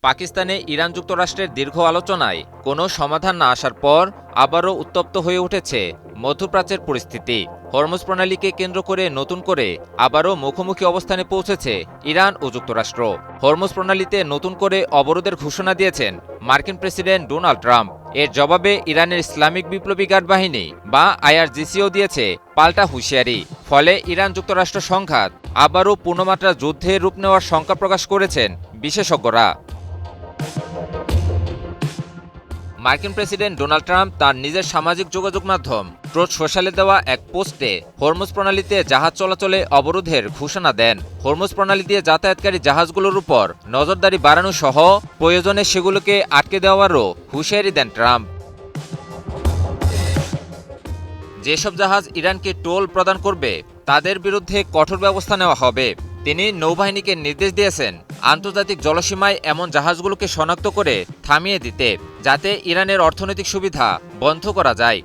পাকিস্তানে ইরান যুক্তরাষ্ট্রের দীর্ঘ আলোচনায় কোনো সমাধান না আসার পর আবারও উত্তপ্ত হয়ে উঠেছে মধ্যপ্রাচ্যের পরিস্থিতি। হরমুজ প্রণালীকে কেন্দ্র করে নতুন করে আবারও মুখোমুখি অবস্থানে পৌঁছেছে ইরান ও যুক্তরাষ্ট্র। হরমুজ প্রণালীতে নতুন করে অবরোধের ঘোষণা দিয়েছেন মার্কিন প্রেসিডেন্ট ডোনাল্ড ট্রাম্প। এর জবাবে ইরানের ইসলামিক বিপ্লবী গার্ড বাহিনী বা আইআরজিসিও দিয়েছে পাল্টা হুঁশিয়ারি। ফলে ইরান যুক্তরাষ্ট্র সংঘাত আবারও পূর্ণমাত্রা যুদ্ধের রূপ নেওয়ার শঙ্কা প্রকাশ করেছেন বিশেষজ্ঞরা। মার্কিন প্রেসিডেন্ট ডোনাল্ড ট্রাম্প তার নিজের সামাজিক যোগাযোগ মাধ্যম ট্রুথ সোশ্যালে দেওয়া এক পোস্টে হরমুজ প্রণালীতে জাহাজ চলাচলে অবরোধের ঘোষণা দেন। হরমুজ প্রণালী দিয়ে যাতায়াতকারী জাহাজগুলোর উপর নজরদারি বাড়ানো সহ প্রয়োজনে সেগুলোকে আটকে দেওয়ারও হুঁশিয়ারি দেন ট্রাম্প। যেসব জাহাজ ইরানকে টোল প্রদান করবে তাদের বিরুদ্ধে কঠোর ব্যবস্থা নেওয়া হবে। তিনি নৌবাহিনীকে নির্দেশ দিয়েছেন আন্তর্জাতিক জলসীমায় এমন জাহাজগুলোকে শনাক্ত করে থামিয়ে দিতে, যাতে ইরানের অর্থনৈতিক সুবিধা বন্ধ করা যায়।